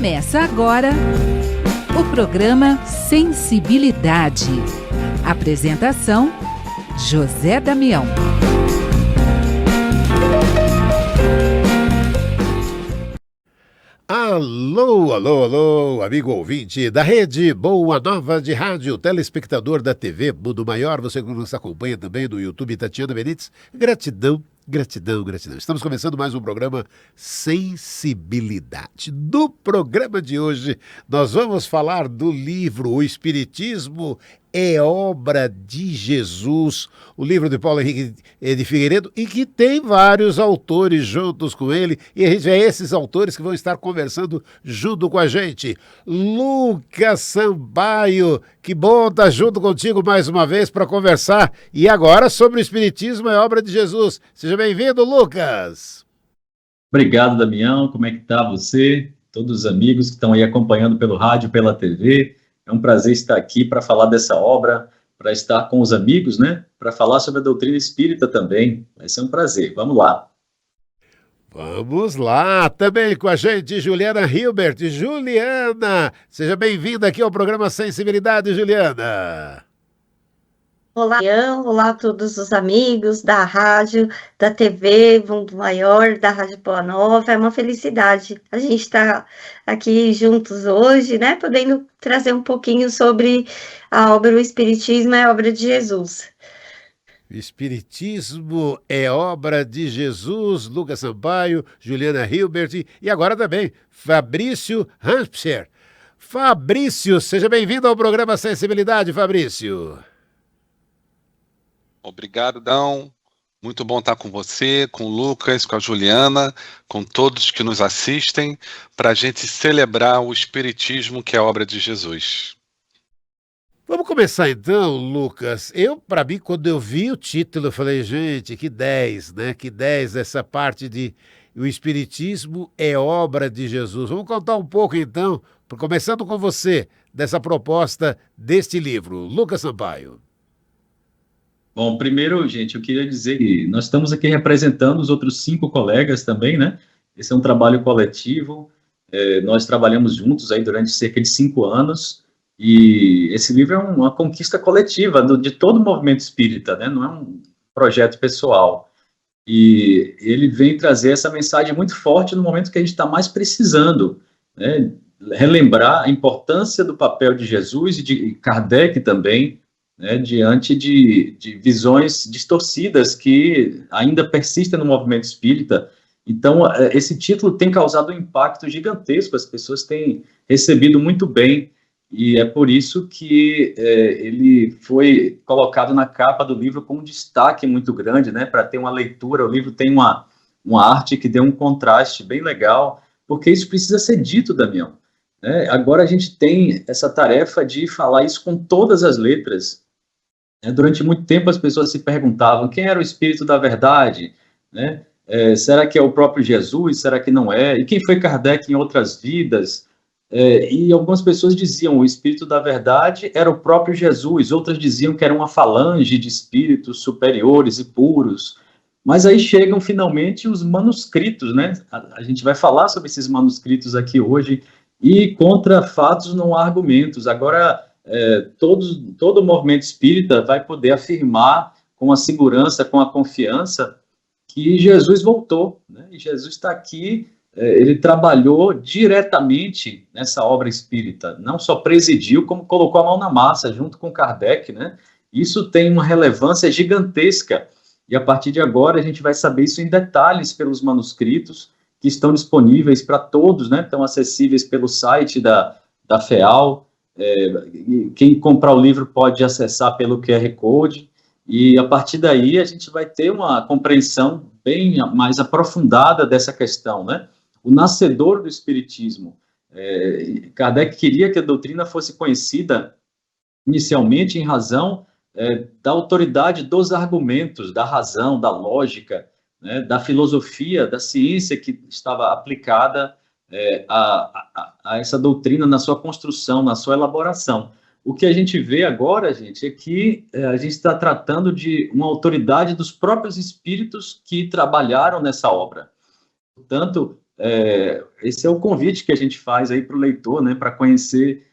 Começa agora o programa Sensibilidade. Apresentação: José Damião. Alô, alô, alô, amigo ouvinte da Rede Boa Nova de Rádio, telespectador da TV Mundo Maior, você que nos acompanha também no YouTube, Tatiana Benites, gratidão. Gratidão, gratidão. Estamos começando mais um programa Sensibilidade. No programa de hoje, nós vamos falar do livro O Espiritismo é Obra de Jesus, o livro de Paulo Henrique de Figueiredo, e que tem vários autores juntos com ele, e a gente é esses autores que vão estar conversando junto com a gente. Lucas Sampaio, que bom estar junto contigo mais uma vez para conversar, e agora sobre o Espiritismo é Obra de Jesus. Seja bem-vindo, Lucas. Obrigado, Damião. Como é que está você? Todos os amigos que estão aí acompanhando pelo rádio, pela TV. É um prazer estar aqui para falar dessa obra, para estar com os amigos, né? Para falar sobre a doutrina espírita também. Vai ser um prazer. Vamos lá. Vamos lá. Também com a gente, Juliana Hilbert. Juliana, seja bem-vinda aqui ao programa Sensibilidade, Juliana. Olá, Ian. Olá a todos os amigos da rádio, da TV Mundo Maior, da Rádio Boa Nova. É uma felicidade a gente estar aqui juntos hoje, né? Podendo trazer um pouquinho sobre a obra O Espiritismo é Obra de Jesus. O Espiritismo é Obra de Jesus, Lucas Sampaio, Juliana Hilbert e agora também Fabrício Hampshire. Fabrício, seja bem-vindo ao programa Sensibilidade, Fabrício. Obrigado, Dão. Muito bom estar com você, com o Lucas, com a Juliana, com todos que nos assistem, para a gente celebrar o Espiritismo, que é a obra de Jesus. Vamos começar então, Lucas. Para mim, quando eu vi o título, eu falei, gente, que 10, né? Que 10 essa parte de o Espiritismo é obra de Jesus. Vamos contar um pouco então, começando com você, dessa proposta deste livro. Lucas Sampaio. Bom, primeiro, gente, eu queria dizer que nós estamos aqui representando os outros 5 colegas também, né? Esse é um trabalho coletivo, nós trabalhamos juntos aí durante cerca de 5 anos, e esse livro é uma conquista coletiva de todo o movimento espírita, né? Não é um projeto pessoal. E ele vem trazer essa mensagem muito forte no momento que a gente está mais precisando, né? Relembrar a importância do papel de Jesus e de Kardec também, né, diante de visões distorcidas que ainda persistem no movimento espírita. Então, esse título tem causado um impacto gigantesco, as pessoas têm recebido muito bem, e é por isso que ele foi colocado na capa do livro com um destaque muito grande, né, para ter uma leitura. O livro tem uma arte que deu um contraste bem legal, porque isso precisa ser dito, Damião. Agora a gente tem essa tarefa de falar isso com todas as letras. Durante muito tempo as pessoas se perguntavam quem era o Espírito da Verdade, né? Será que é o próprio Jesus? Será que não é? E quem foi Kardec em outras vidas? E algumas pessoas diziam o Espírito da Verdade era o próprio Jesus, outras diziam que era uma falange de espíritos superiores e puros. Mas aí chegam finalmente os manuscritos, né? A gente vai falar sobre esses manuscritos aqui hoje, e contra fatos não há argumentos. Agora, todo o movimento espírita vai poder afirmar com a segurança, com a confiança, que Jesus voltou, né? E Jesus está aqui, ele trabalhou diretamente nessa obra espírita, não só presidiu, como colocou a mão na massa, junto com Kardec, né? Isso tem uma relevância gigantesca, e a partir de agora a gente vai saber isso em detalhes pelos manuscritos, que estão disponíveis para todos, né? Estão acessíveis pelo site da FEAL. Quem comprar o livro pode acessar pelo QR Code, e a partir daí a gente vai ter uma compreensão bem mais aprofundada dessa questão, né? O nascedor do Espiritismo, Kardec queria que a doutrina fosse conhecida inicialmente em razão da autoridade dos argumentos, da razão, da lógica, né? Da filosofia, da ciência que estava aplicada a essa doutrina na sua construção, na sua elaboração. O que a gente vê agora, gente, é que a gente está tratando de uma autoridade dos próprios espíritos que trabalharam nessa obra. Portanto, esse é o convite que a gente faz aí para o leitor, né, para conhecer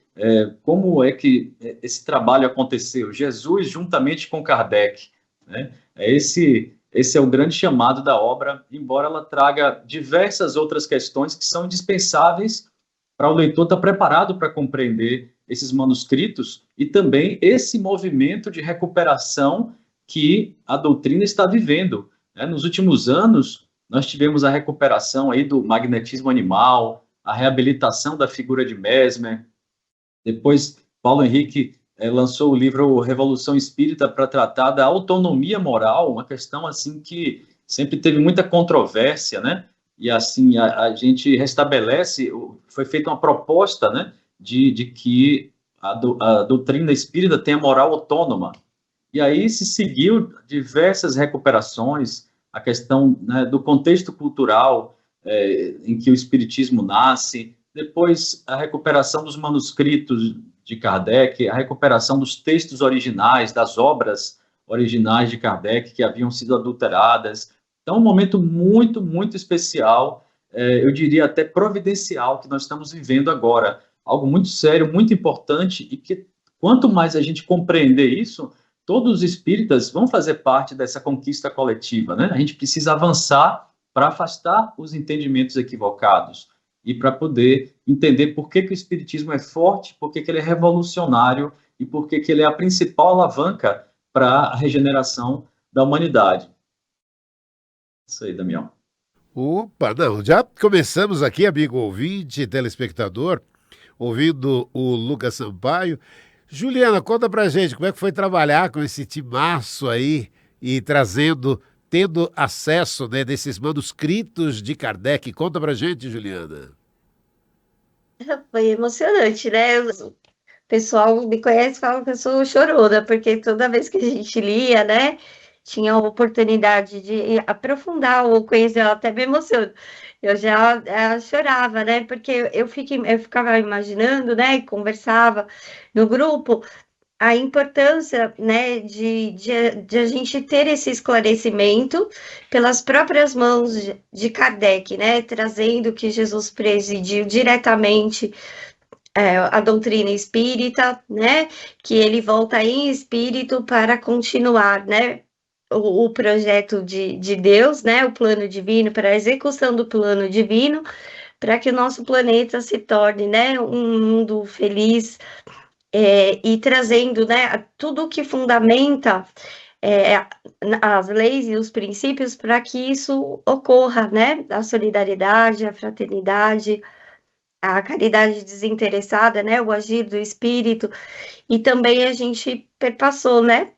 como é que esse trabalho aconteceu, Jesus juntamente com Kardec, né? Esse é o grande chamado da obra, embora ela traga diversas outras questões que são indispensáveis para o leitor estar preparado para compreender esses manuscritos e também esse movimento de recuperação que a doutrina está vivendo, né? Nos últimos anos, nós tivemos a recuperação aí do magnetismo animal, a reabilitação da figura de Mesmer. Depois, Paulo Henrique lançou o livro Revolução Espírita para tratar da autonomia moral, uma questão assim que sempre teve muita controvérsia, né? E assim a gente restabelece, foi feita uma proposta, né, de que a doutrina espírita tem a moral autônoma. E aí se seguiu diversas recuperações, a questão, né, do contexto cultural em que o espiritismo nasce, depois a recuperação dos manuscritos de Kardec, a recuperação dos textos originais, das obras originais de Kardec que haviam sido adulteradas. Então, um momento muito, muito especial, eu diria até providencial, que nós estamos vivendo agora. Algo muito sério, muito importante, e que quanto mais a gente compreender isso, todos os espíritas vão fazer parte dessa conquista coletiva, né? A gente precisa avançar para afastar os entendimentos equivocados e para poder entender por que o espiritismo é forte, por que ele é revolucionário e por que ele é a principal alavanca para a regeneração da humanidade. Isso aí, Damião. Opa, não, já começamos aqui, amigo ouvinte, telespectador, ouvindo o Lucas Sampaio. Juliana, conta pra gente como é que foi trabalhar com esse timaço aí e tendo acesso, né, desses manuscritos de Kardec. Conta pra gente, Juliana. Foi emocionante, né? O pessoal me conhece e fala que eu sou chorona, porque toda vez que a gente lia, né, tinha a oportunidade de aprofundar ou conhecer, eu até me emociono. Eu já chorava, né? Porque eu ficava imaginando, né? E conversava no grupo a importância, né, de a gente ter esse esclarecimento pelas próprias mãos de Kardec, né? Trazendo que Jesus presidiu diretamente a doutrina espírita, né? Que ele volta em espírito para continuar, né? O projeto de Deus, né? O plano divino, para a execução do plano divino, para que o nosso planeta se torne, né, um mundo feliz, e trazendo, né, tudo que fundamenta as leis e os princípios para que isso ocorra, né? A solidariedade, a fraternidade, a caridade desinteressada, né? O agir do espírito. E também a gente perpassou, né,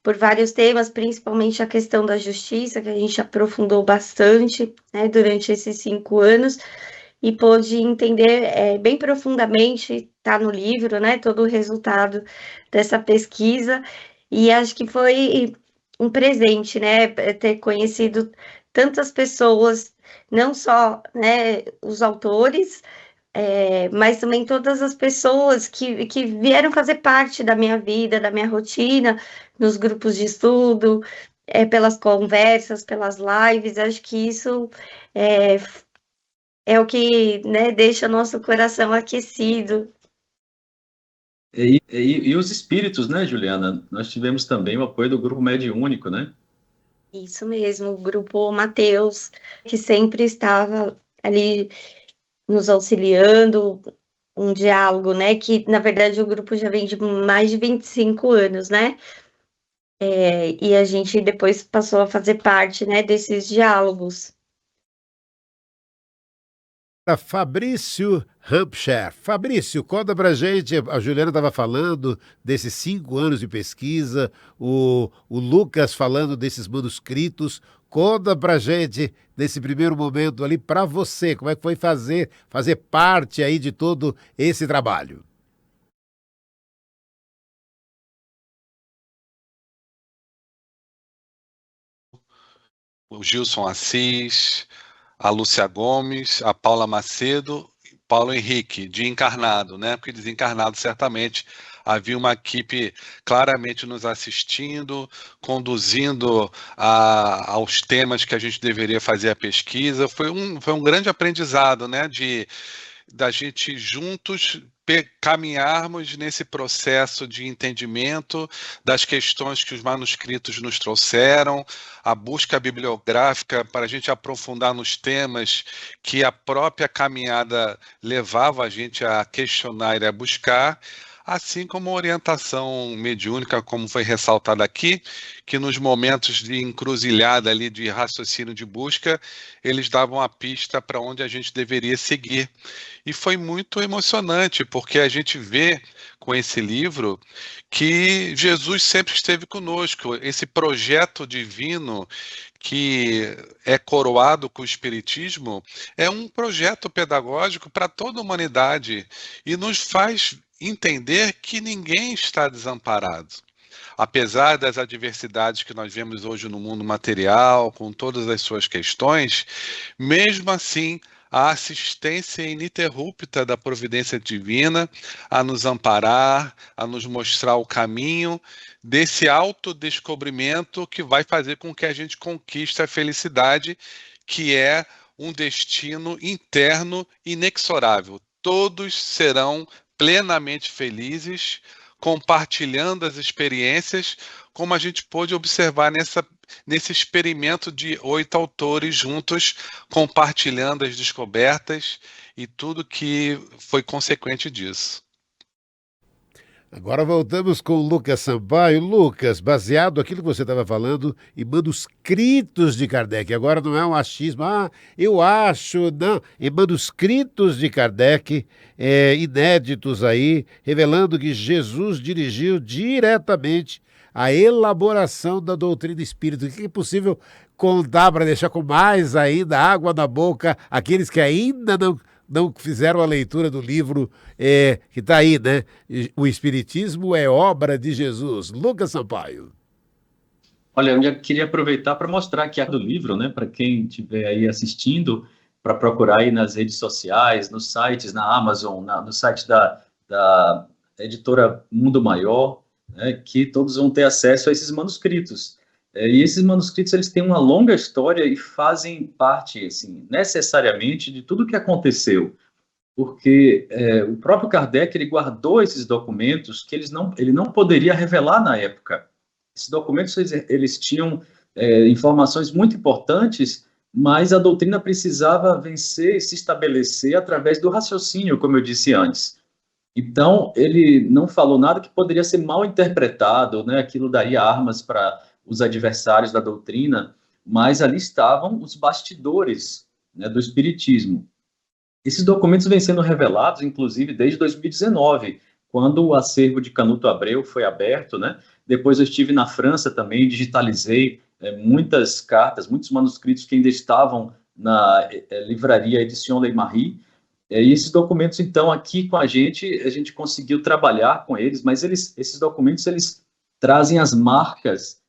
por vários temas, principalmente a questão da justiça, que a gente aprofundou bastante, né, durante esses 5 anos, e pôde entender bem profundamente, tá no livro, né, todo o resultado dessa pesquisa, e acho que foi um presente, né, ter conhecido tantas pessoas, não só, né, os autores, mas também todas as pessoas que vieram fazer parte da minha vida, da minha rotina, nos grupos de estudo, pelas conversas, pelas lives. Acho que isso é o que, né, deixa nosso coração aquecido. E os espíritos, né, Juliana? Nós tivemos também o apoio do grupo mediúnico, né? Isso mesmo, o grupo Mateus, que sempre estava ali nos auxiliando, um diálogo, né? Que, na verdade, o grupo já vem de mais de 25 anos, né? E a gente depois passou a fazer parte, né, desses diálogos. Fabrício Hampshire. Fabrício, conta pra gente, a Juliana estava falando desses 5 anos de pesquisa, o Lucas falando desses manuscritos. Conta pra gente, nesse primeiro momento ali, para você, como é que foi fazer parte aí de todo esse trabalho? O Gilson Assis, a Lúcia Gomes, a Paula Macedo, Paulo Henrique, de encarnado, né? Porque desencarnado certamente havia uma equipe claramente nos assistindo, conduzindo aos temas que a gente deveria fazer a pesquisa. Foi um grande aprendizado, né, da gente juntos caminharmos nesse processo de entendimento das questões que os manuscritos nos trouxeram, a busca bibliográfica para a gente aprofundar nos temas que a própria caminhada levava a gente a questionar e a buscar, assim como a orientação mediúnica, como foi ressaltado aqui, que nos momentos de encruzilhada ali, de raciocínio de busca, eles davam a pista para onde a gente deveria seguir. E foi muito emocionante, porque a gente vê com esse livro que Jesus sempre esteve conosco. Esse projeto divino que é coroado com o Espiritismo é um projeto pedagógico para toda a humanidade e nos faz entender que ninguém está desamparado. Apesar das adversidades que nós vemos hoje no mundo material, com todas as suas questões, mesmo assim, a assistência ininterrupta da providência divina a nos amparar, a nos mostrar o caminho desse autodescobrimento que vai fazer com que a gente conquiste a felicidade, que é um destino interno inexorável. Todos serão plenamente felizes, compartilhando as experiências, como a gente pôde observar nesse experimento de 8 autores juntos, compartilhando as descobertas e tudo que foi consequente disso. Agora voltamos com o Lucas Sampaio. Lucas, baseado naquilo que você estava falando em manuscritos de Kardec, agora não é um achismo, eu acho, não, em manuscritos de Kardec, inéditos aí, revelando que Jesus dirigiu diretamente a elaboração da doutrina espírita. O que é possível contar para deixar com mais ainda água na boca aqueles que ainda não fizeram a leitura do livro que está aí, né? O Espiritismo é obra de Jesus. Lucas Sampaio. Olha, eu já queria aproveitar para mostrar aqui a do livro, né? Para quem estiver aí assistindo, para procurar aí nas redes sociais, nos sites, na Amazon, no site da editora Mundo Maior, né? Que todos vão ter acesso a esses manuscritos. E esses manuscritos, eles têm uma longa história e fazem parte, assim, necessariamente de tudo o que aconteceu, porque o próprio Kardec, ele guardou esses documentos que ele não poderia revelar na época. Esses documentos, eles tinham informações muito importantes, mas a doutrina precisava vencer e se estabelecer através do raciocínio, como eu disse antes. Então, ele não falou nada que poderia ser mal interpretado, né? Aquilo daria armas para os adversários da doutrina, mas ali estavam os bastidores, né, do Espiritismo. Esses documentos vêm sendo revelados, inclusive, desde 2019, quando o acervo de Canuto Abreu foi aberto, né? Depois eu estive na França também, digitalizei muitas cartas, muitos manuscritos que ainda estavam na livraria Edition Le Marie, e esses documentos, então, aqui com a gente conseguiu trabalhar com eles, mas esses documentos, eles trazem as marcas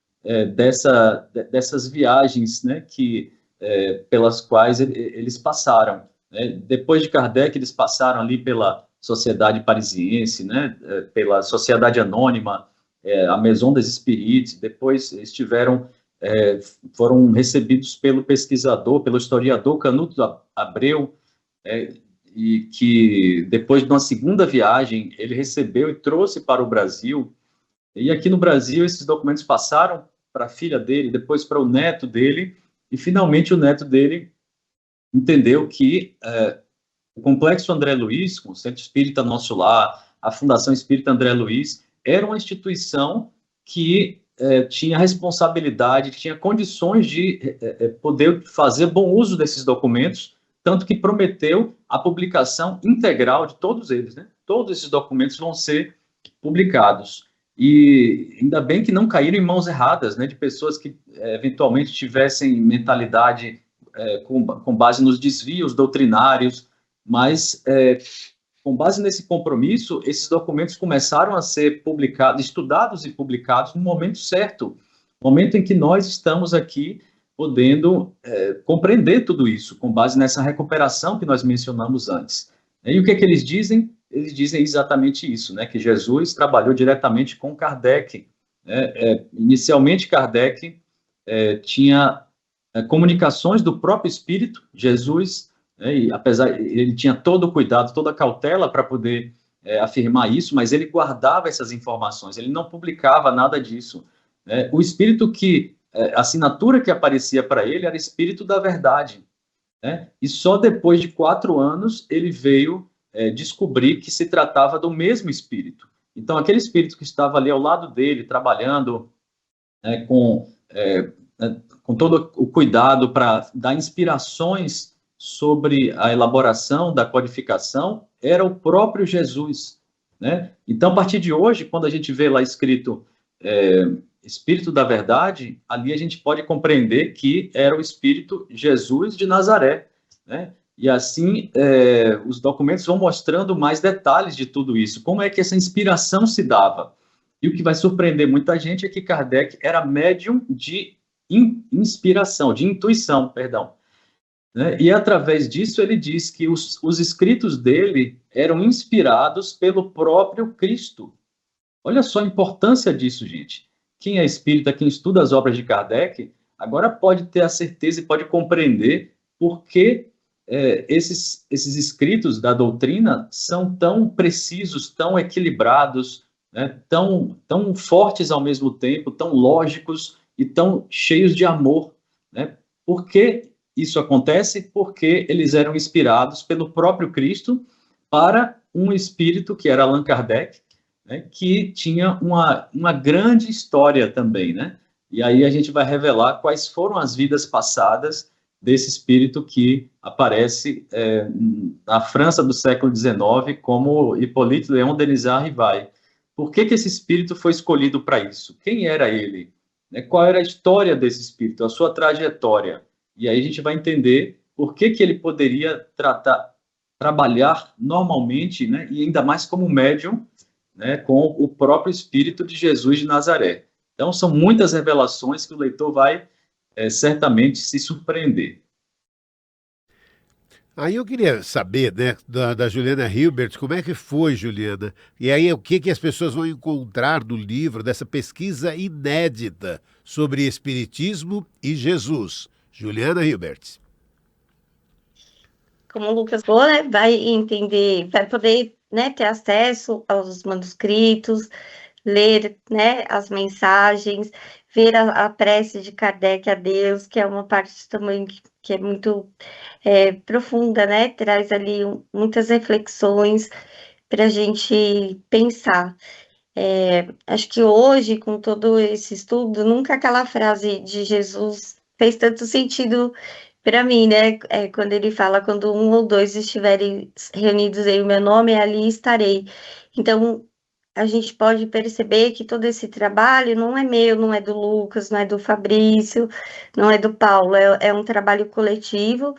dessas viagens, né, pelas quais eles passaram. Né? Depois de Kardec, eles passaram ali pela Sociedade Parisiense, né, pela Sociedade Anônima, a Maison des Spirites, depois foram recebidos pelo pesquisador, pelo historiador Canuto Abreu, e que depois de uma segunda viagem, ele recebeu e trouxe para o Brasil. E aqui no Brasil, esses documentos passaram para a filha dele, depois para o neto dele, e finalmente o neto dele entendeu que o Complexo André Luiz, com o Centro Espírita Nosso Lar, a Fundação Espírita André Luiz, era uma instituição que tinha responsabilidade, tinha condições de poder fazer bom uso desses documentos, tanto que prometeu a publicação integral de todos eles, né? Todos esses documentos vão ser publicados. E ainda bem que não caíram em mãos erradas, né, de pessoas que eventualmente tivessem mentalidade com base nos desvios doutrinários, mas com base nesse compromisso, esses documentos começaram a ser publicados, estudados e publicados no momento certo, momento em que nós estamos aqui podendo compreender tudo isso, com base nessa recuperação que nós mencionamos antes. E o que é que eles dizem? eles dizem exatamente isso, né? Que Jesus trabalhou diretamente com Kardec. Inicialmente, Kardec tinha comunicações do próprio Espírito, Jesus, e apesar, ele tinha todo o cuidado, toda a cautela para poder afirmar isso, mas ele guardava essas informações, ele não publicava nada disso. O Espírito a assinatura que aparecia para ele era Espírito da Verdade, né? E só depois de 4 anos ele veio descobrir que se tratava do mesmo Espírito. Então, aquele Espírito que estava ali ao lado dele, trabalhando com todo o cuidado para dar inspirações sobre a elaboração da codificação, era o próprio Jesus, né? Então, a partir de hoje, quando a gente vê lá escrito Espírito da Verdade, ali a gente pode compreender que era o Espírito Jesus de Nazaré, né? E assim, os documentos vão mostrando mais detalhes de tudo isso, como é que essa inspiração se dava. E o que vai surpreender muita gente é que Kardec era médium de inspiração, de intuição, perdão. Né? E através disso ele diz que os escritos dele eram inspirados pelo próprio Cristo. Olha só a importância disso, gente. Quem é espírita, quem estuda as obras de Kardec, agora pode ter a certeza e pode compreender por que esses escritos da doutrina são tão precisos, tão equilibrados, né, tão fortes ao mesmo tempo, tão lógicos e tão cheios de amor, né? Por que isso acontece? Porque eles eram inspirados pelo próprio Cristo para um espírito que era Allan Kardec, né, que tinha uma grande história também, né? E aí a gente vai revelar quais foram as vidas passadas desse espírito que aparece na França do século XIX como Hippolyte Léon Denisard Rivail. Por que esse espírito foi escolhido para isso? Quem era ele? Qual era a história desse espírito, a sua trajetória? E aí a gente vai entender por que ele poderia trabalhar normalmente, né, e ainda mais como médium, né, com o próprio Espírito de Jesus de Nazaré. Então, são muitas revelações que o leitor vai certamente se surpreender. Aí eu queria saber, né, da Juliana Hilbert, como é que foi, Juliana? E aí o que as pessoas vão encontrar no livro, dessa pesquisa inédita sobre Espiritismo e Jesus? Juliana Hilbert. Como o Lucas falou, né, vai entender, vai poder, né, ter acesso aos manuscritos, ler, né, as mensagens, ver a prece de Kardec a Deus, que é uma parte também que é muito profunda, né, traz ali muitas reflexões para a gente pensar. Acho que hoje, com todo esse estudo, nunca aquela frase de Jesus fez tanto sentido para mim, né? Quando ele fala, quando 1 ou 2 estiverem reunidos em meu nome, ali estarei. Então, a gente pode perceber que todo esse trabalho não é meu, não é do Lucas, não é do Fabrício, não é do Paulo, é um trabalho coletivo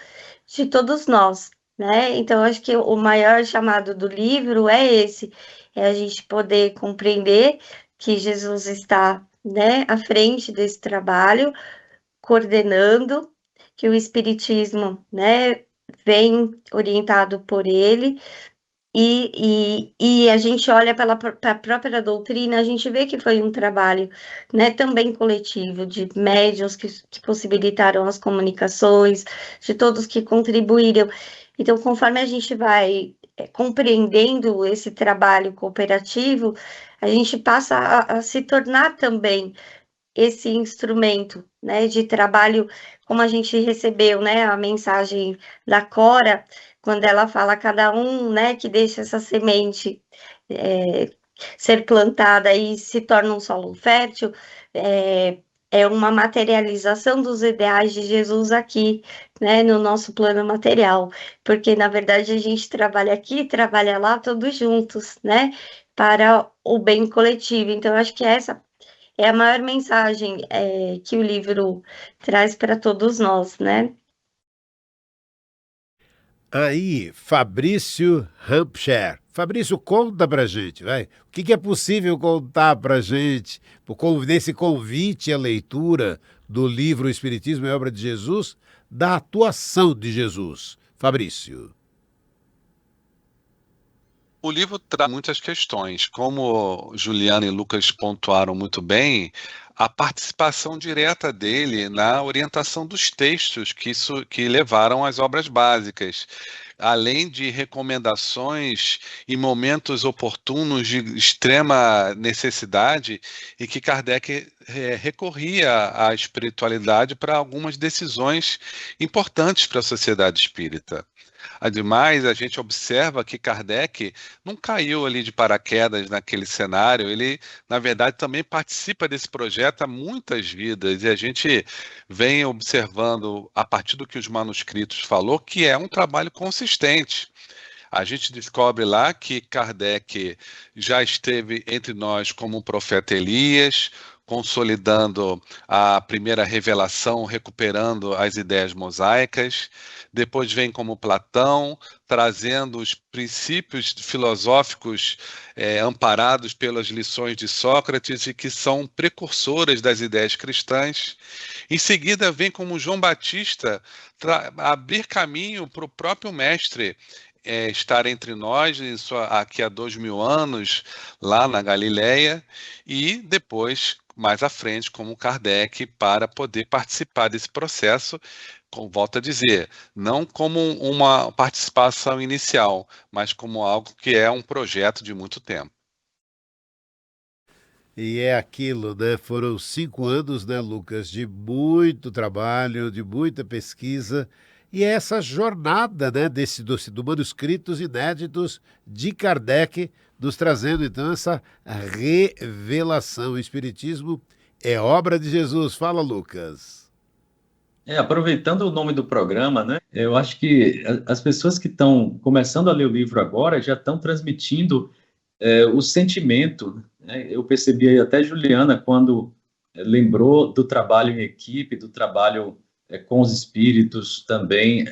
de todos nós, né? Então, acho que o maior chamado do livro é esse, é a gente poder compreender que Jesus está, né, à frente desse trabalho, coordenando, que o Espiritismo, né, vem orientado por ele, e a gente olha para a própria doutrina, a gente vê que foi um trabalho, né, também coletivo, de médiuns que possibilitaram as comunicações, de todos que contribuíram. Então, conforme a gente vai compreendendo esse trabalho cooperativo, a gente passa a se tornar também esse instrumento, né, de trabalho, como a gente recebeu, né, a mensagem da Cora, quando ela fala a cada um, né, que deixa essa semente ser plantada e se torna um solo fértil, é uma materialização dos ideais de Jesus aqui, né, no nosso plano material, porque, na verdade, a gente trabalha aqui, trabalha lá, todos juntos, né, para o bem coletivo. Então, acho que essa é a maior mensagem que o livro traz para todos nós, né? Aí, Fabrício Hampshire. Fabrício, conta pra gente, vai. O que é possível contar pra gente nesse convite à leitura do livro O Espiritismo é Obra de Jesus, da atuação de Jesus? Fabrício. O livro traz muitas questões, como Juliana e Lucas pontuaram muito bem, a participação direta dele na orientação dos textos que levaram às obras básicas, além de recomendações em momentos oportunos de extrema necessidade, e que Kardec recorria à espiritualidade para algumas decisões importantes para a sociedade espírita. Ademais, a gente observa que Kardec não caiu ali de paraquedas naquele cenário, ele, na verdade, também participa desse projeto há muitas vidas, e a gente vem observando, a partir do que os manuscritos falou, que é um trabalho consistente. A gente descobre lá que Kardec já esteve entre nós como o profeta Elias, consolidando a primeira revelação, recuperando as ideias mosaicas. Depois vem como Platão, trazendo os princípios filosóficos amparados pelas lições de Sócrates e que são precursoras das ideias cristãs. Em seguida vem como João Batista abrir caminho para o próprio mestre estar entre nós aqui há 2000 anos, lá na Galileia, e depois, mais à frente, como Kardec, para poder participar desse processo, volto a dizer, não como uma participação inicial, mas como algo que é um projeto de muito tempo. E é aquilo, né? Foram 5 anos, né, Lucas, de muito trabalho, de muita pesquisa, e é essa jornada, né, do manuscritos inéditos de Kardec, nos trazendo, então, essa revelação. O Espiritismo é obra de Jesus. Fala, Lucas. Aproveitando o nome do programa, né? Eu acho que as pessoas que estão começando a ler o livro agora já estão transmitindo o sentimento, né? Eu percebi até Juliana quando lembrou do trabalho em equipe, do trabalho com os espíritos também,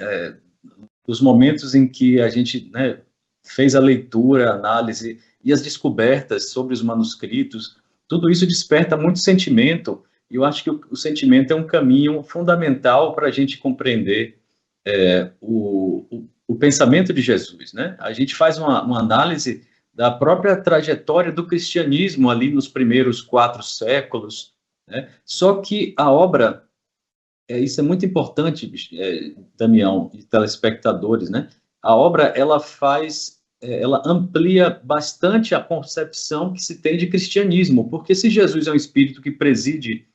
dos momentos em que a gente, né, fez a leitura, a análise e as descobertas sobre os manuscritos. Tudo isso desperta muito sentimento, e eu acho que o sentimento é um caminho fundamental para a gente compreender o pensamento de Jesus, né? A gente faz uma análise da própria trajetória do cristianismo ali nos primeiros 4 séculos, né? Só que a obra, isso é muito importante, Damião e telespectadores, né? A obra, ela amplia bastante a concepção que se tem de cristianismo, porque se Jesus é um espírito que preside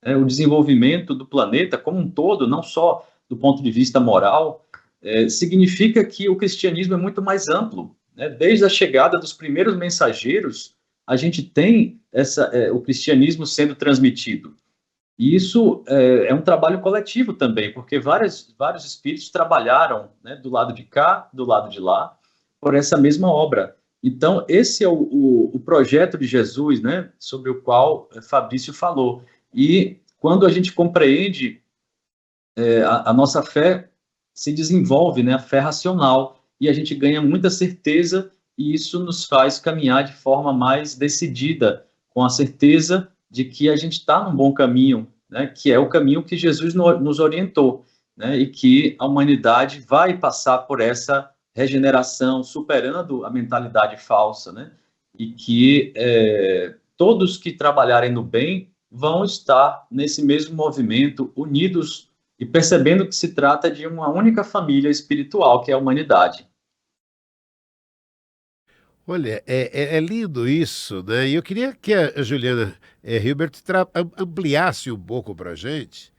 o desenvolvimento do planeta como um todo, não só do ponto de vista moral, significa que o cristianismo é muito mais amplo, né? Desde a chegada dos primeiros mensageiros, a gente tem o cristianismo sendo transmitido. E isso é um trabalho coletivo também, porque vários espíritos trabalharam, né, do lado de cá, do lado de lá, por essa mesma obra. Então, esse é o projeto de Jesus, né, sobre o qual Fabrício falou. E quando a gente compreende, a nossa fé se desenvolve, né, a fé racional, e a gente ganha muita certeza, e isso nos faz caminhar de forma mais decidida, com a certeza de que a gente está num bom caminho, né, que é o caminho que Jesus nos orientou, né, e que a humanidade vai passar por essa regeneração, superando a mentalidade falsa, né, e que todos que trabalharem no bem vão estar nesse mesmo movimento, unidos e percebendo que se trata de uma única família espiritual, que é a humanidade. Olha, é lindo isso, né? E eu queria que a Juliana Hilbert ampliasse um pouco para a gente,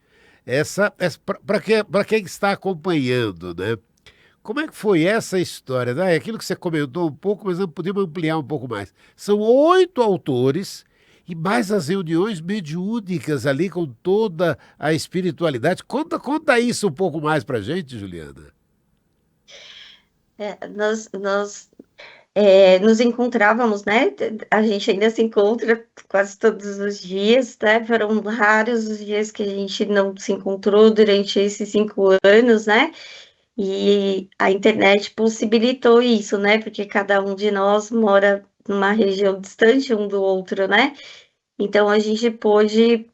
para quem está acompanhando, né? Como é que foi essa história? É aquilo que você comentou um pouco, mas podemos ampliar um pouco mais. São 8 autores e mais as reuniões mediúnicas ali com toda a espiritualidade. Conta isso um pouco mais para a gente, Juliana. Nós nos encontrávamos, né? A gente ainda se encontra quase todos os dias, né? Foram raros os dias que a gente não se encontrou durante esses 5 anos, né? E a internet possibilitou isso, né? Porque cada um de nós mora numa região distante um do outro, né? Então a gente pôde,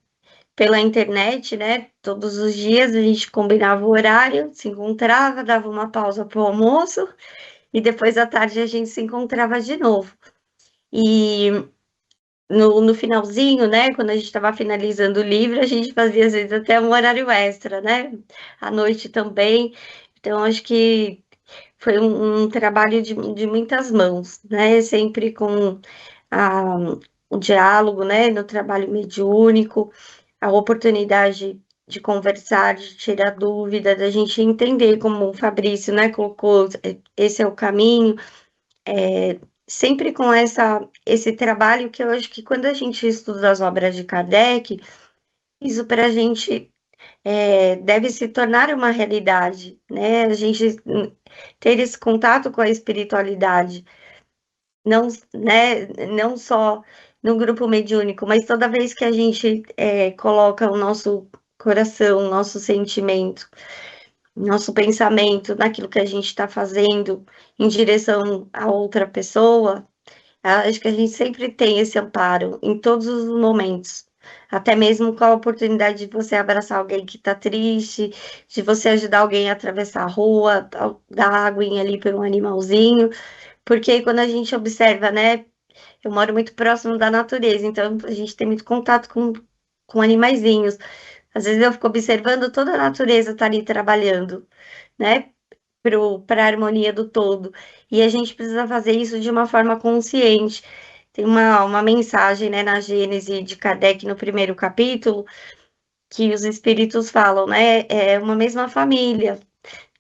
pela internet, né? Todos os dias a gente combinava o horário, se encontrava, dava uma pausa para o almoço e depois à tarde a gente se encontrava de novo. E no finalzinho, né, quando a gente estava finalizando o livro, a gente fazia às vezes até um horário extra, né, à noite também. Então, acho que foi um trabalho de muitas mãos, né, sempre com a, o diálogo, né, no trabalho mediúnico, a oportunidade de conversar, de tirar dúvida, da gente entender, como o Fabrício, né, colocou, esse é o caminho, sempre com esse trabalho que eu acho que quando a gente estuda as obras de Kardec, isso para a gente deve se tornar uma realidade, né? A gente ter esse contato com a espiritualidade, não, né, não só no grupo mediúnico, mas toda vez que a gente coloca o nosso coração, o nosso sentimento, nosso pensamento naquilo que a gente está fazendo em direção a outra pessoa, acho que a gente sempre tem esse amparo em todos os momentos. Até mesmo com a oportunidade de você abraçar alguém que está triste, de você ajudar alguém a atravessar a rua, dar aguinha ali para um animalzinho. Porque quando a gente observa, né? Eu moro muito próximo da natureza, então a gente tem muito contato com animaizinhos. Às vezes eu fico observando toda a natureza tá ali trabalhando, né? Para a harmonia do todo. E a gente precisa fazer isso de uma forma consciente. Tem uma mensagem, né, na Gênese de Kardec, no primeiro capítulo, que os espíritos falam, né? É uma mesma família,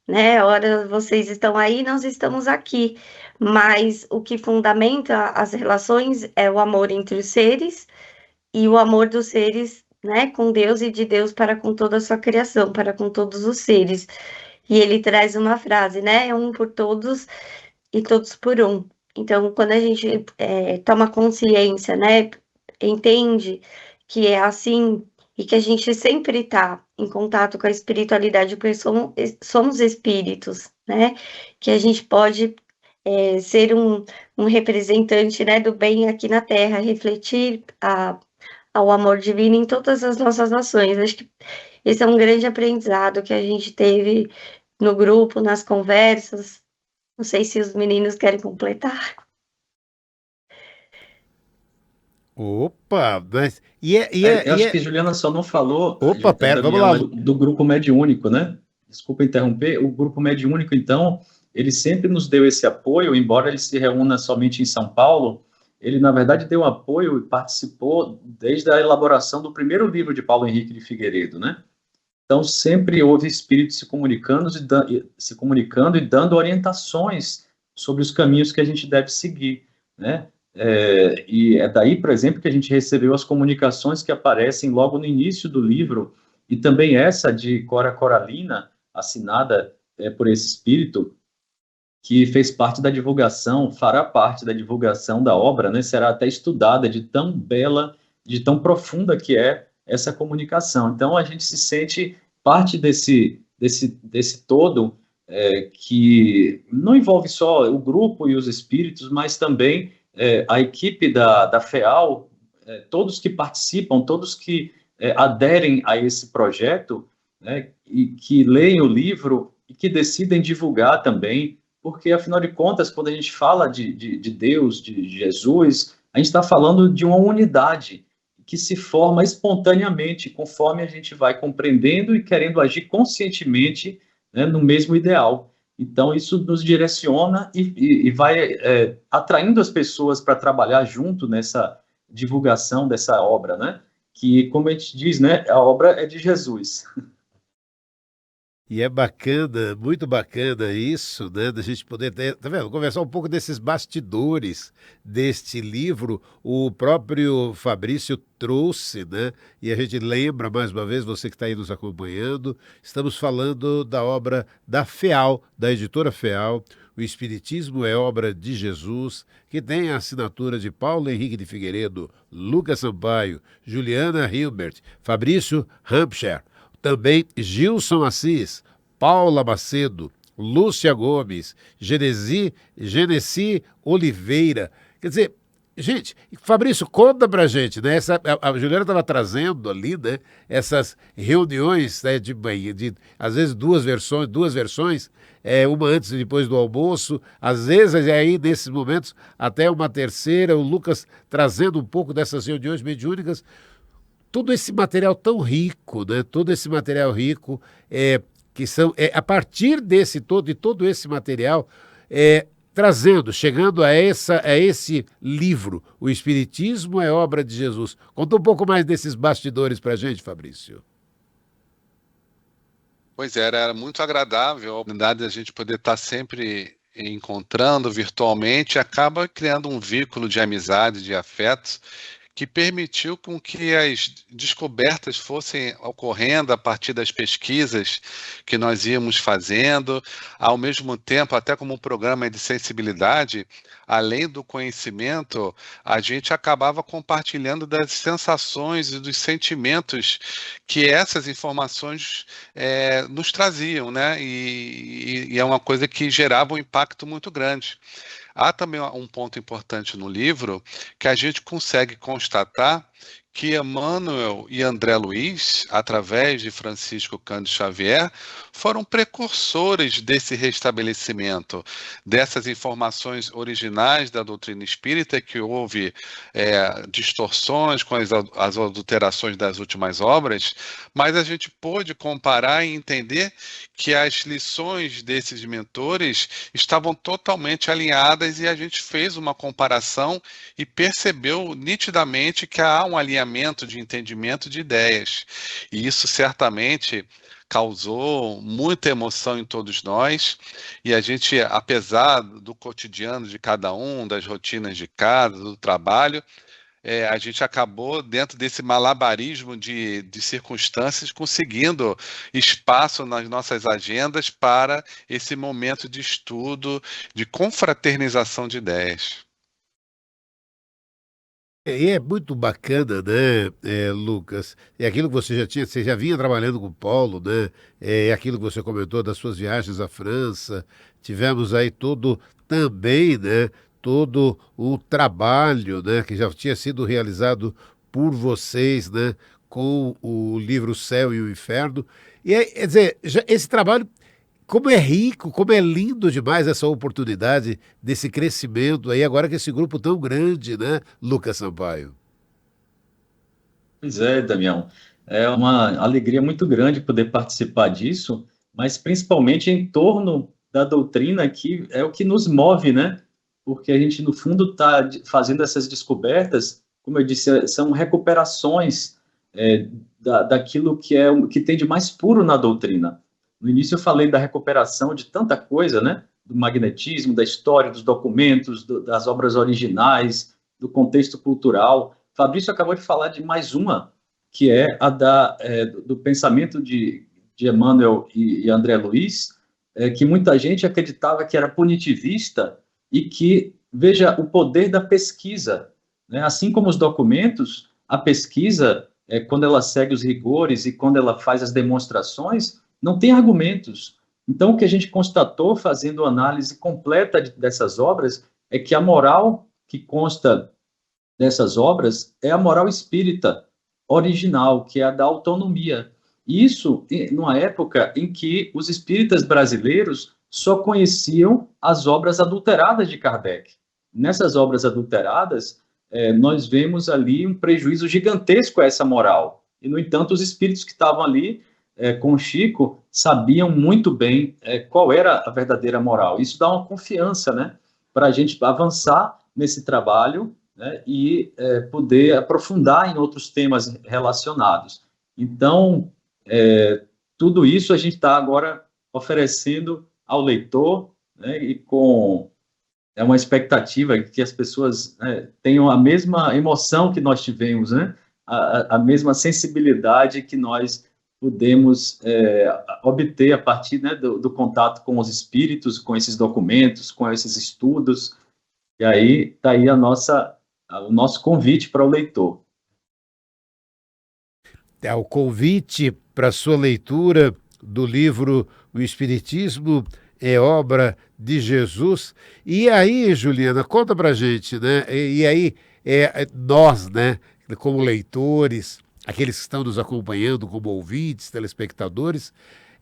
né? Ora, vocês estão aí, nós estamos aqui. Mas o que fundamenta as relações é o amor entre os seres e o amor dos seres, né, com Deus e de Deus para com toda a sua criação, para com todos os seres. E ele traz uma frase, né? Um por todos e todos por um. Então, quando a gente toma consciência, né, entende que é assim e que a gente sempre está em contato com a espiritualidade, porque somos espíritos, né, que a gente pode ser um representante, né, do bem aqui na Terra, refletir ao amor divino em todas as nossas ações. Acho que esse é um grande aprendizado que a gente teve no grupo, nas conversas. Não sei se os meninos querem completar. Opa, mas Eu acho que Juliana só não falou, Opa, pera, vamos lá. Damião, do grupo mediúnico, né? Desculpa interromper. O grupo mediúnico, então, ele sempre nos deu esse apoio, embora ele se reúna somente em São Paulo, ele, na verdade, deu apoio e participou desde a elaboração do primeiro livro de Paulo Henrique de Figueiredo, né? Então, sempre houve espíritos se comunicando e dando orientações sobre os caminhos que a gente deve seguir, né? E é daí, por exemplo, que a gente recebeu as comunicações que aparecem logo no início do livro, e também essa de Cora Coralina, assinada por esse espírito, que fez parte da divulgação, fará parte da divulgação da obra, né? Será até estudada de tão bela, de tão profunda que é essa comunicação. Então, a gente se sente parte desse todo, que não envolve só o grupo e os espíritos, mas também a equipe da FEAL, todos que participam, todos que aderem a esse projeto, né, e que leem o livro e que decidem divulgar também, porque, afinal de contas, quando a gente fala de Deus, de Jesus, a gente está falando de uma unidade que se forma espontaneamente, conforme a gente vai compreendendo e querendo agir conscientemente, né, no mesmo ideal. Então, isso nos direciona e vai atraindo as pessoas para trabalhar junto nessa divulgação dessa obra, né? Que, como a gente diz, né, a obra é de Jesus. E é bacana, muito bacana isso, né? Da gente poder ter, tá vendo? Conversar um pouco desses bastidores deste livro. O próprio Fabrício trouxe, né? E a gente lembra mais uma vez, você que está aí nos acompanhando, estamos falando da obra da FEAL, da editora FEAL. O Espiritismo é obra de Jesus, que tem a assinatura de Paulo Henrique de Figueiredo, Lucas Sampaio, Juliana Hilbert, Fabrício Hampshire. Também Gilson Assis, Paula Macedo, Lúcia Gomes, Genesi Oliveira. Quer dizer, Gente, Fabrício, conta pra gente, né? A Juliana estava trazendo ali, né? Essas reuniões, né, às vezes duas versões, uma antes e depois do almoço, às vezes aí nesses momentos até uma terceira, o Lucas trazendo um pouco dessas reuniões mediúnicas, todo esse material tão rico, né? Todo esse material rico, que são, a partir de todo esse material, chegando a esse livro, O Espiritismo é Obra de Jesus. Conta um pouco mais desses bastidores para a gente, Fabrício. Pois é, era muito agradável a oportunidade de a gente poder estar sempre encontrando virtualmente, acaba criando um vínculo de amizade, de afetos, que permitiu com que as descobertas fossem ocorrendo a partir das pesquisas que nós íamos fazendo, ao mesmo tempo, até como um programa de sensibilidade, além do conhecimento, a gente acabava compartilhando das sensações e dos sentimentos que essas informações nos traziam, né? E é uma coisa que gerava um impacto muito grande. Há também um ponto importante no livro que a gente consegue constatar que Emmanuel e André Luiz, através de Francisco Cândido Xavier, foram precursores desse restabelecimento, dessas informações originais da doutrina espírita, que houve distorções com as adulterações das últimas obras, mas a gente pôde comparar e entender que as lições desses mentores estavam totalmente alinhadas e a gente fez uma comparação e percebeu nitidamente que há um alinhamento de entendimento de ideias. E isso certamente causou muita emoção em todos nós, e a gente, apesar do cotidiano de cada um, das rotinas de casa, do trabalho, a gente acabou, dentro desse malabarismo de circunstâncias, conseguindo espaço nas nossas agendas para esse momento de estudo, de confraternização de ideias. E é muito bacana, né, Lucas? É aquilo que você já vinha trabalhando com o Paulo, né? É aquilo que você comentou das suas viagens à França. Tivemos aí também, né, todo o trabalho, né, que já tinha sido realizado por vocês, né, com o livro Céu e o Inferno. E quer dizer, esse trabalho, como é rico, como é lindo demais essa oportunidade desse crescimento aí, agora que esse grupo tão grande, né, Lucas Sampaio? Pois é, Damião. É uma alegria muito grande poder participar disso, mas principalmente em torno da doutrina, que é o que nos move, né? Porque a gente, no fundo, está fazendo essas descobertas, como eu disse, são recuperações daquilo que tem de mais puro na doutrina. No início eu falei da recuperação de tanta coisa, né? Do magnetismo, da história, dos documentos, das obras originais, do contexto cultural. Fabrício acabou de falar de mais uma, que é a do pensamento de Emmanuel e André Luiz, que muita gente acreditava que era punitivista e que, veja, o poder da pesquisa, né? Assim como os documentos, a pesquisa, quando ela segue os rigores e quando ela faz as demonstrações, não tem argumentos. Então, o que a gente constatou, fazendo análise completa dessas obras, é que a moral que consta dessas obras é a moral espírita original, que é a da autonomia. Isso numa época em que os espíritas brasileiros só conheciam as obras adulteradas de Kardec. Nessas obras adulteradas, nós vemos ali um prejuízo gigantesco a essa moral. E, no entanto, os espíritos que estavam ali com Chico sabiam muito bem qual era a verdadeira moral. Isso dá uma confiança, né, para a gente avançar nesse trabalho, né, e poder aprofundar em outros temas relacionados. Então, tudo isso a gente está agora oferecendo ao leitor, né, e com uma expectativa que as pessoas tenham a mesma emoção que nós tivemos, né, a mesma sensibilidade que nós podemos obter a partir, né, do contato com os espíritos, com esses documentos, com esses estudos. E aí está aí o nosso convite para o leitor. O convite para a sua leitura do livro O Espiritismo é obra de Jesus. E aí, Juliana, conta pra gente, né? E aí, nós, né, como leitores, aqueles que estão nos acompanhando como ouvintes, telespectadores,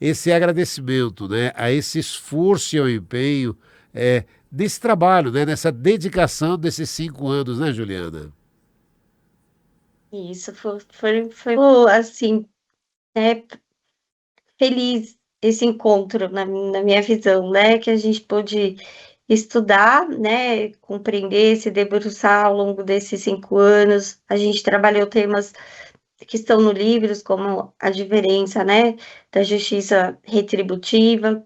esse agradecimento, né, a esse esforço e ao empenho desse trabalho, né, nessa dedicação desses 5 anos, né, Juliana? Isso foi assim, é, feliz esse encontro na minha visão, né? Que a gente pôde estudar, né? Compreender, se debruçar ao longo desses 5 anos. A gente trabalhou temas que estão no livros, como a diferença, né? Da justiça retributiva,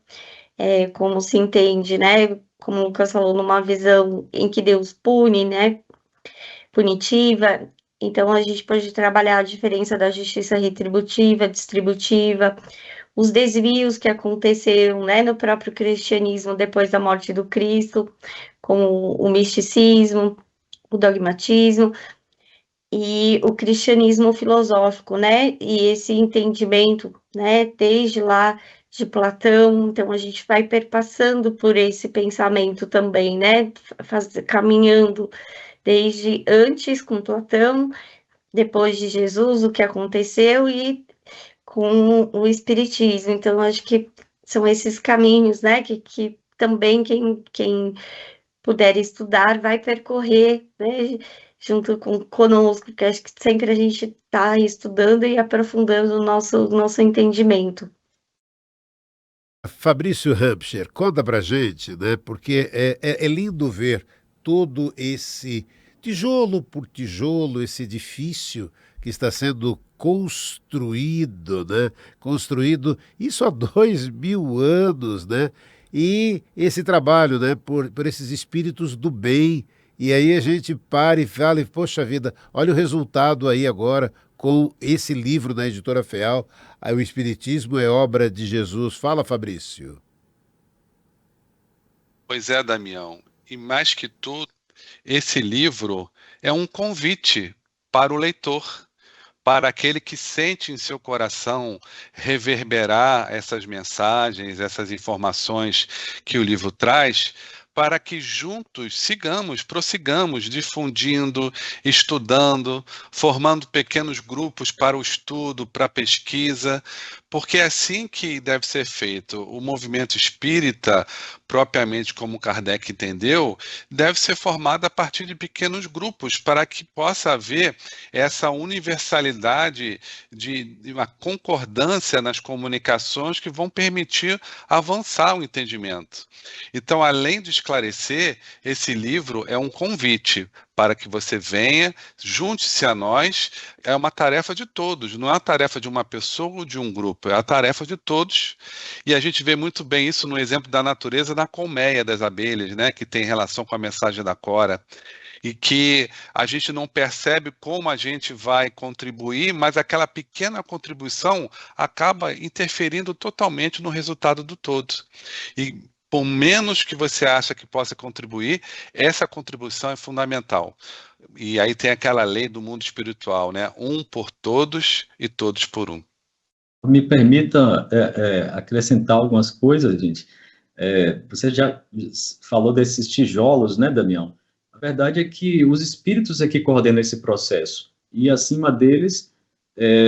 como se entende, né? Como o Lucas falou, numa visão em que Deus pune, né? Punitiva. Então, a gente pode trabalhar a diferença da justiça retributiva, distributiva, os desvios que aconteceram, né, no próprio cristianismo depois da morte do Cristo, como o misticismo, o dogmatismo e o cristianismo filosófico, né, e esse entendimento, né, desde lá de Platão. Então a gente vai perpassando por esse pensamento também, né, caminhando desde antes com Platão, depois de Jesus, o que aconteceu, e com o espiritismo. Então, acho que são esses caminhos, né, que também quem puder estudar vai percorrer, né, junto conosco, que acho que sempre a gente está estudando e aprofundando o nosso entendimento. Fabrício Hampshire, conta pra gente, né? Porque é lindo ver todo esse tijolo por tijolo, esse edifício que está sendo construído, né? Construído isso há 2000 anos, né? E esse trabalho, né? Por esses espíritos do bem. E aí a gente para e fala, poxa vida, olha o resultado aí agora com esse livro da Editora FEAL, O Espiritismo é Obra de Jesus. Fala, Fabrício. Pois é, Damião. E mais que tudo, esse livro é um convite para o leitor, para aquele que sente em seu coração reverberar essas mensagens, essas informações que o livro traz, para que juntos prossigamos difundindo, estudando, formando pequenos grupos para o estudo, para a pesquisa, porque é assim que deve ser feito. O movimento espírita, propriamente como Kardec entendeu, deve ser formado a partir de pequenos grupos, para que possa haver essa universalidade de uma concordância nas comunicações que vão permitir avançar o entendimento. Então, além de esclarecer, esse livro é um convite para que você venha, junte-se a nós. É uma tarefa de todos, não é uma tarefa de uma pessoa ou de um grupo, é a tarefa de todos. E a gente vê muito bem isso no exemplo da natureza da colmeia das abelhas, né, que tem relação com a mensagem da Cora, e que a gente não percebe como a gente vai contribuir, mas aquela pequena contribuição acaba interferindo totalmente no resultado do todo. E por menos que você acha que possa contribuir, essa contribuição é fundamental. E aí tem aquela lei do mundo espiritual, né? Um por todos e todos por um. Me permita acrescentar algumas coisas, gente. Você já falou desses tijolos, né, Damião? A verdade é que os espíritos é que coordenam esse processo. E acima deles,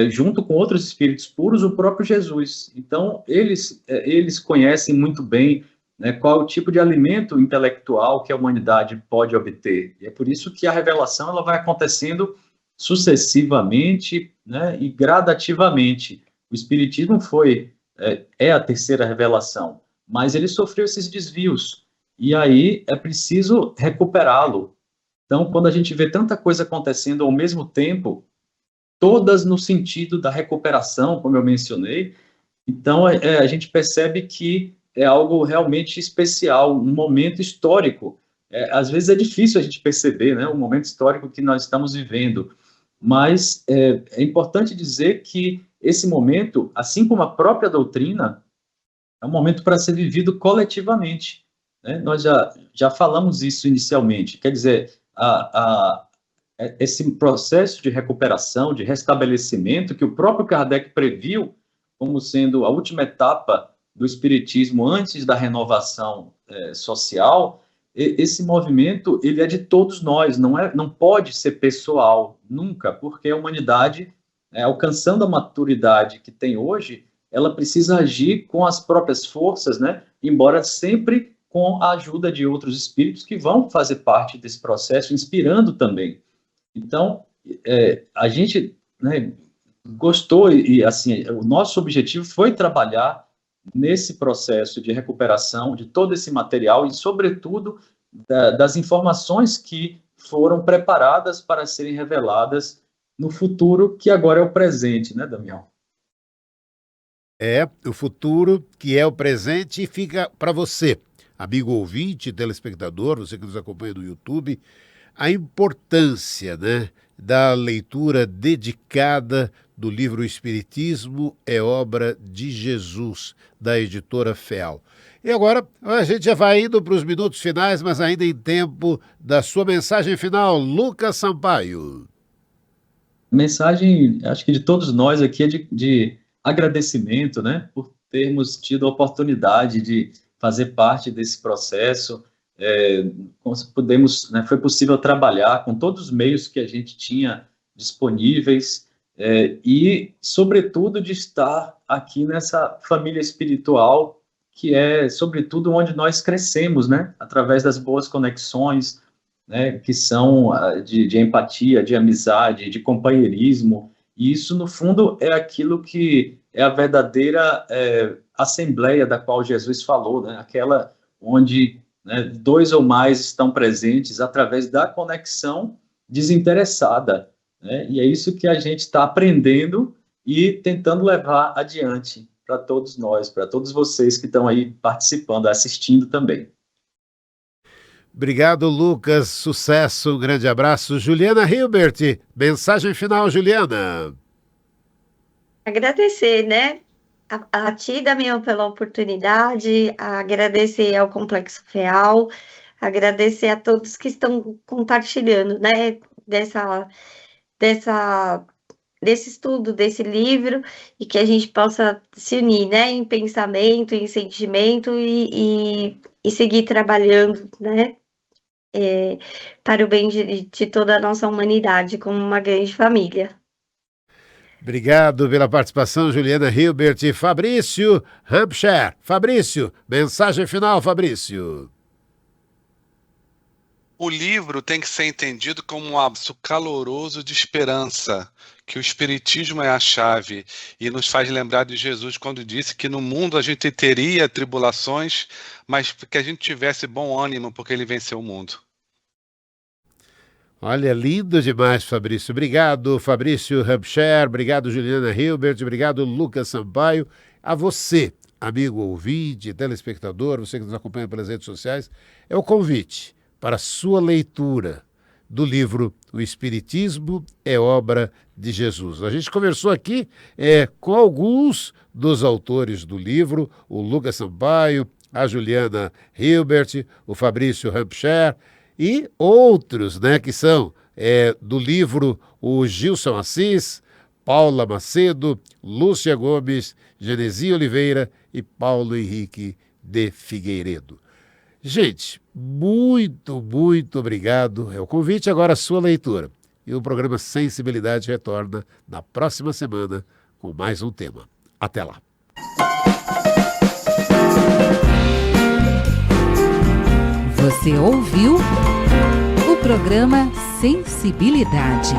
junto com outros espíritos puros, o próprio Jesus. Então, eles conhecem muito bem, né, qual é o tipo de alimento intelectual que a humanidade pode obter. E é por isso que a revelação ela vai acontecendo sucessivamente, né, e gradativamente. O Espiritismo é a terceira revelação, mas ele sofreu esses desvios, e aí é preciso recuperá-lo. Então, quando a gente vê tanta coisa acontecendo ao mesmo tempo, todas no sentido da recuperação, como eu mencionei, então a gente percebe que é algo realmente especial, um momento histórico. Às vezes é difícil a gente perceber, né, o momento histórico que nós estamos vivendo, mas é importante dizer que esse momento, assim como a própria doutrina, é um momento para ser vivido coletivamente, né? Nós já falamos isso inicialmente, quer dizer, esse processo de recuperação, de restabelecimento, que o próprio Kardec previu como sendo a última etapa do espiritismo antes da renovação social, esse movimento ele é de todos nós, não pode ser pessoal, nunca, porque a humanidade, alcançando a maturidade que tem hoje, ela precisa agir com as próprias forças, né? Embora sempre com a ajuda de outros espíritos que vão fazer parte desse processo, inspirando também. Então, a gente, né, gostou e, assim, o nosso objetivo foi trabalhar nesse processo de recuperação de todo esse material e, sobretudo, das informações que foram preparadas para serem reveladas no futuro, que agora é o presente, né, Damião? É o futuro que é o presente e fica para você, amigo ouvinte, telespectador, você que nos acompanha no YouTube, a importância, né, da leitura dedicada do livro Espiritismo é Obra de Jesus, da editora FEAL. E agora a gente já vai indo para os minutos finais, mas ainda em tempo da sua mensagem final, Lucas Sampaio. Mensagem, acho que de todos nós aqui é de agradecimento, né, por termos tido a oportunidade de fazer parte desse processo. Né, foi possível trabalhar com todos os meios que a gente tinha disponíveis e, sobretudo, de estar aqui nessa família espiritual que é, sobretudo, onde nós crescemos, né, através das boas conexões, né, que são de empatia, de amizade, de companheirismo. E isso, no fundo, é aquilo que é a verdadeira assembleia da qual Jesus falou, né? Aquela onde, né, 2 ou mais estão presentes através da conexão desinteressada, né? E é isso que a gente está aprendendo e tentando levar adiante para todos nós, para todos vocês que estão aí participando, assistindo também. Obrigado, Lucas. Sucesso, um grande abraço. Juliana Hilbert, mensagem final, Juliana. Agradecer, né, a ti, Damião, pela oportunidade, agradecer ao Complexo FEAL, agradecer a todos que estão compartilhando, né, desse estudo, desse livro, e que a gente possa se unir, né, em pensamento, em sentimento e seguir trabalhando, né, para o bem de toda a nossa humanidade, como uma grande família. Obrigado pela participação, Juliana Hilbert e Fabrício Hampshire. Fabrício, mensagem final, Fabrício. O livro tem que ser entendido como um abraço caloroso de esperança, que o Espiritismo é a chave e nos faz lembrar de Jesus quando disse que no mundo a gente teria tribulações, mas que a gente tivesse bom ânimo porque ele venceu o mundo. Olha, lindo demais, Fabrício. Obrigado, Fabrício Hampshire. Obrigado, Juliana Hilbert. Obrigado, Lucas Sampaio. A você, amigo ouvinte, telespectador, você que nos acompanha pelas redes sociais, é o convite para a sua leitura do livro O Espiritismo é Obra de Jesus. A gente conversou aqui com alguns dos autores do livro, o Lucas Sampaio, a Juliana Hilbert, o Fabrício Hampshire e outros, né, que são do livro o Gilson Assis, Paula Macedo, Lúcia Gomes, Genesi Oliveira e Paulo Henrique de Figueiredo. Gente, muito, muito obrigado. É o convite agora à sua leitura. E o programa Sensibilidade retorna na próxima semana com mais um tema. Até lá. Você ouviu o programa Sensibilidade.